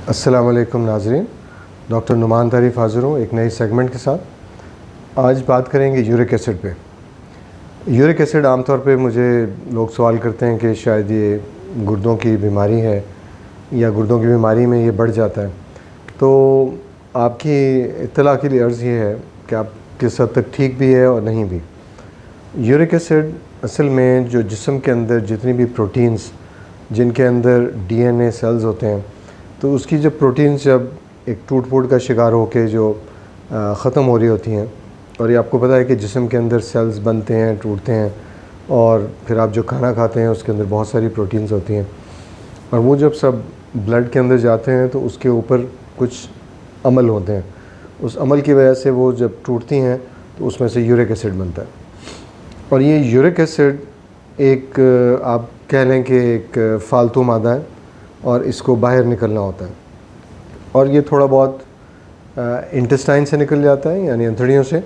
अस्सलाम वालेकुम नाज़रीन, डॉक्टर नुमान तारीफ़ हाज़िर हूँ एक नई सेगमेंट के साथ। आज बात करेंगे यूरिक एसिड पे। यूरिक एसिड आमतौर पे मुझे लोग सवाल करते हैं कि शायद ये गुर्दों की बीमारी है या गुर्दों की बीमारी में ये बढ़ जाता है। तो आपकी इत्तला के लिए अर्ज़ ये है कि आप किस हद तक ठीक भी है और नहीं भी। यूरिक एसिड असल में जो जिस्म के अंदर जितनी भी प्रोटीन्स जिनके अंदर डीएनए सेल्स होते हैं, तो उसकी जब प्रोटीन्स जब एक टूट फूट का शिकार होकर जो ख़त्म हो रही होती हैं, और ये आपको पता है कि जिस्म के अंदर सेल्स बनते हैं, टूटते हैं, और फिर आप जो खाना खाते हैं उसके अंदर बहुत सारी प्रोटीन्स होती हैं, और वो जब सब ब्लड के अंदर जाते हैं तो उसके ऊपर कुछ अमल होते हैं। उस अमल की वजह से वो जब टूटती हैं तो उसमें से यूरिक एसिड बनता है। और ये यूरिक एसिड एक आप कह लें कि एक फ़ालतू मादा है और इसको बाहर निकलना होता है, और ये थोड़ा बहुत इंटेस्टाइन से निकल जाता है, यानी अंतड़ियों से,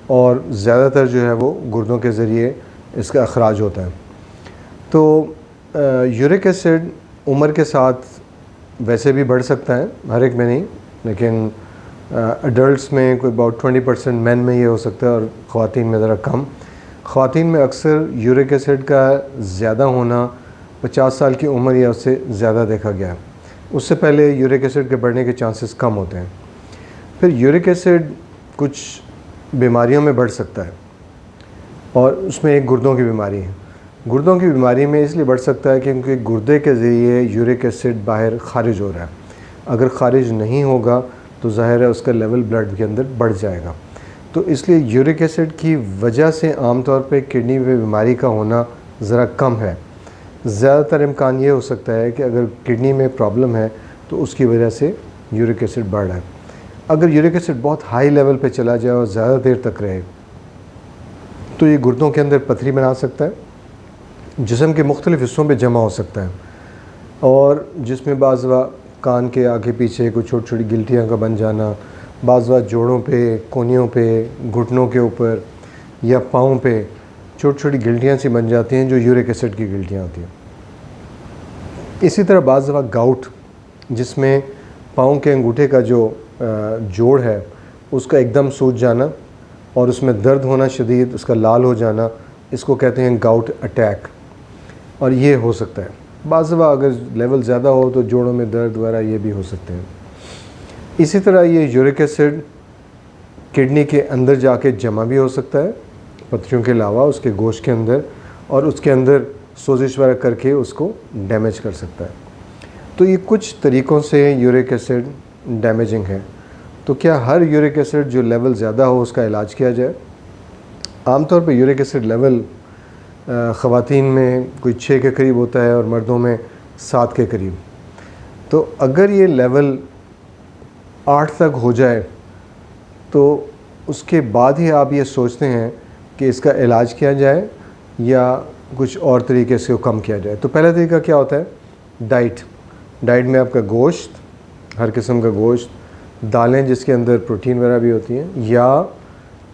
और ज़्यादातर जो है वो गुर्दों के ज़रिए इसका अखराज होता है। तो यूरिक एसिड उम्र के साथ वैसे भी बढ़ सकता है, हर एक में नहीं, लेकिन एडल्ट्स में कोई अबाउट 20% मैन में ये हो सकता है और ख़वातीन में ज़रा कम। ख़वातीन में अक्सर यूरिक एसिड का ज़्यादा होना 50 साल की उम्र या उससे ज़्यादा देखा गया है। उससे पहले यूरिक एसिड के बढ़ने के चांसेस कम होते हैं। फिर यूरिक एसिड कुछ बीमारियों में बढ़ सकता है, और उसमें एक गुर्दों की बीमारी है। गुर्दों की बीमारी में इसलिए बढ़ सकता है क्योंकि गुर्दे के ज़रिए यूरिक एसिड बाहर खारिज हो रहा है। अगर खारिज नहीं होगा तो ज़ाहिर है उसका लेवल ब्लड के अंदर बढ़ जाएगा। तो इसलिए यूरिक एसिड की वजह से आमतौर पे किडनी में बीमारी का होना ज़रा कम है। ज़्यादातर इम्कान ये हो सकता है कि अगर किडनी में प्रॉब्लम है तो उसकी वजह से यूरिक एसिड बढ़ रहा है। अगर यूरिक एसिड बहुत हाई लेवल पे चला जाए और ज़्यादा देर तक रहे तो ये गुर्दों के अंदर पथरी बना सकता है, जिस्म के मुख्तलिफ़ हिस्सों पे जमा हो सकता है, और जिसमें बाज़ कान के आगे पीछे कुछ छोटी छोटी गिल्टियाँ का बन जाना, बाज़ जोड़ों पे, कोहनियों पे, घुटनों के ऊपर या पाँव पे छोटी छोटी गिल्टियाँ सी बन जाती हैं जो यूरिक एसिड की गिल्टियाँ होती हैं। इसी तरह बाज़ गाउट, जिसमें पाँव के अंगूठे का जो जोड़ है उसका एकदम सूज जाना और उसमें दर्द होना शदीद, उसका लाल हो जाना, इसको कहते हैं गाउट अटैक, और ये हो सकता है। बाज़ अगर लेवल ज़्यादा हो तो जोड़ों में दर्द वगैरह ये भी हो सकते हैं। इसी तरह ये यूरिक एसिड किडनी के अंदर जाके जमा भी हो सकता है, पथरियों के अलावा उसके गोश्त के अंदर, और उसके अंदर सोजिश वगैरह करके उसको डैमेज कर सकता है। तो ये कुछ तरीक़ों से यूरिक एसिड डैमेजिंग है। तो क्या हर यूरिक एसिड जो लेवल ज़्यादा हो उसका इलाज किया जाए? आमतौर पर यूरिक एसिड लेवल ख़वातीन में कोई 6 के करीब होता है और मर्दों में 7 के करीब। तो अगर ये लेवल 8 तक हो जाए तो उसके बाद ही आप ये सोचते हैं कि इसका इलाज किया जाए या कुछ और तरीके से कम किया जाए। तो पहला तरीका क्या होता है? डाइट में आपका गोश्त, हर किस्म का गोश्त, दालें जिसके अंदर प्रोटीन वगैरह भी होती हैं, या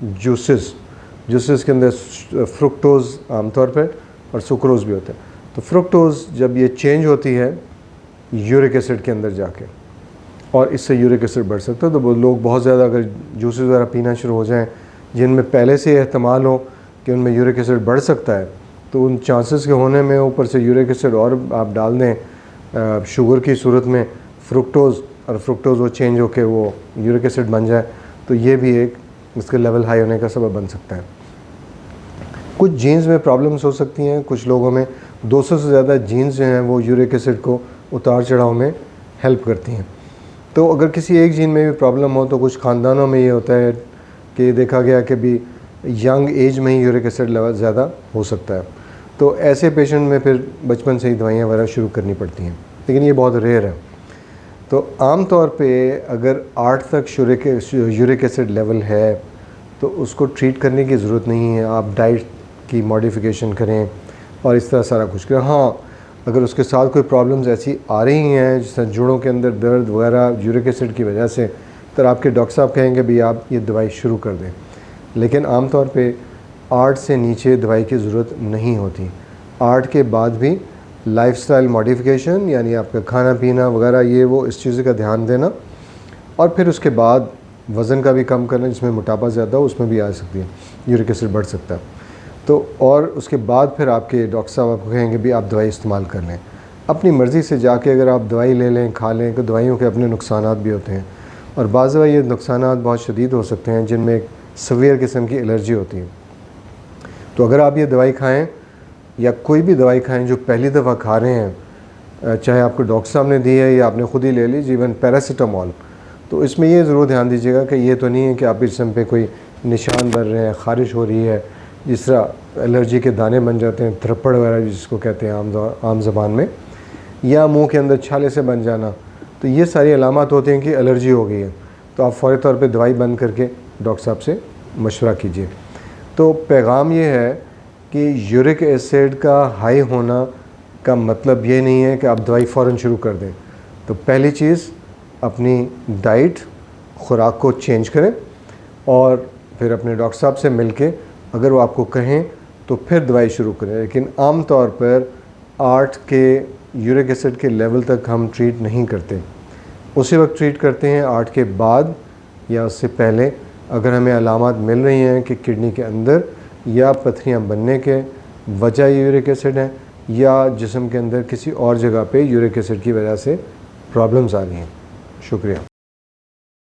जूसेस के अंदर फ्रुक्टोज़ आमतौर पर और सुक्रोज़ भी होता है। तो फ्रुक्टोज़ जब ये चेंज होती है यूरिक एसिड के अंदर जाके, और इससे यूरिक एसिड बढ़ सकता है। तो लोग बहुत ज़्यादा अगर जूसेस वगैरह पीना शुरू हो जाएं जिनमें पहले से एहतमाल हो कि उनमें यूरिक एसिड बढ़ सकता है, तो उन चांसेस के होने में ऊपर से यूरिक एसिड और आप डाल दें शुगर की सूरत में फ्रुक्टोज़, और फ्रुक्टोज़ वो चेंज होकर वो यूरिक एसिड बन जाए, तो ये भी एक इसके लेवल हाई होने का सबब बन सकता है। कुछ जीन्स में प्रॉब्लम्स हो सकती हैं, कुछ लोगों में 200 से ज़्यादा जीन्स जो हैं वो यूरिक एसिड को उतार चढ़ाव में हेल्प करती हैं। तो अगर किसी एक जीन में भी प्रॉब्लम हो तो कुछ ख़ानदानों में ये होता है कि देखा गया कि भी यंग एज में ही यूरिक एसिड लेवल ज़्यादा हो सकता है। तो ऐसे पेशेंट में फिर बचपन से ही दवाइयाँ वगैरह शुरू करनी पड़ती हैं, लेकिन ये बहुत रेयर है। तो आम तौर पे अगर 8 तक यूरिक एसिड लेवल है तो उसको ट्रीट करने की ज़रूरत नहीं है। आप डाइट की मॉडिफिकेशन करें और इस तरह सारा कुछ करें। हाँ, अगर उसके साथ कोई प्रॉब्लम्स ऐसी आ रही हैं जैसे जोड़ों के अंदर दर्द वगैरह यूरिक एसिड की वजह से, तो आपके डॉक्टर साहब कहेंगे भी आप ये दवाई शुरू कर दें। लेकिन आम तौर पे 8 से नीचे दवाई की ज़रूरत नहीं होती। 8 के बाद भी लाइफस्टाइल मॉडिफिकेशन, यानी आपका खाना पीना वगैरह ये वो इस चीज़ का ध्यान देना, और फिर उसके बाद वज़न का भी कम करना, जिसमें मोटापा ज़्यादा हो उसमें भी आ सकती है, यूरिक एसिड बढ़ सकता है। तो और उसके बाद फिर आपके डॉक्टर साहब आपको कहेंगे भी आप दवाई इस्तेमाल कर लें। अपनी मर्ज़ी से जाके अगर आप दवाई ले लें, खा लें, तो दवाइयों के अपने नुकसानात भी होते हैं, और बाज़ दफ़ा ये नुकसानात बहुत शदीद हो सकते हैं, जिनमें एक सवीयर किस्म की एलर्जी होती है। तो अगर आप ये दवाई खाएँ या कोई भी दवाई खाएँ जो पहली दफ़ा खा रहे हैं, चाहे आपको डॉक्टर साहब ने दी है या आपने ख़ुद ही ले ली, इवन पैरासीटामॉल, तो इसमें ये ज़रूर ध्यान दीजिएगा कि ये तो नहीं है कि आप जिस्म पे कोई निशान बन रहे हैं, ख़ारिश हो रही है, जिस तरह एलर्जी के दाने बन जाते हैं, थ्रप्पड़ वगैरह जिसको कहते हैं आम ज़बान में, या मुंह के अंदर छाले से बन जाना। तो ये सारी अलामत होती हैं कि एलर्जी हो गई है। तो आप फ़ौरी तौर पे दवाई बंद करके डॉक्टर साहब से मशवरा कीजिए। तो पैगाम ये है कि यूरिक एसिड का हाई होना का मतलब ये नहीं है कि आप दवाई फ़ौरन शुरू कर दें। तो पहली चीज़, अपनी डाइट, ख़ुराक को चेंज करें, और फिर अपने डॉक्टर साहब से मिलके अगर वो आपको कहें तो फिर दवाई शुरू करें। लेकिन आम तौर पर 8 के यूरिक एसिड के लेवल तक हम ट्रीट नहीं करते, उसी वक्त ट्रीट करते हैं 8 के बाद या उससे पहले, अगर हमें अलामात मिल रही हैं कि किडनी के अंदर या पथरियाँ बनने के वजह यूरिक एसिड है, या जिस्म के अंदर किसी और जगह पे यूरिक एसिड की वजह से प्रॉब्लम्स आ रही हैं। शुक्रिया।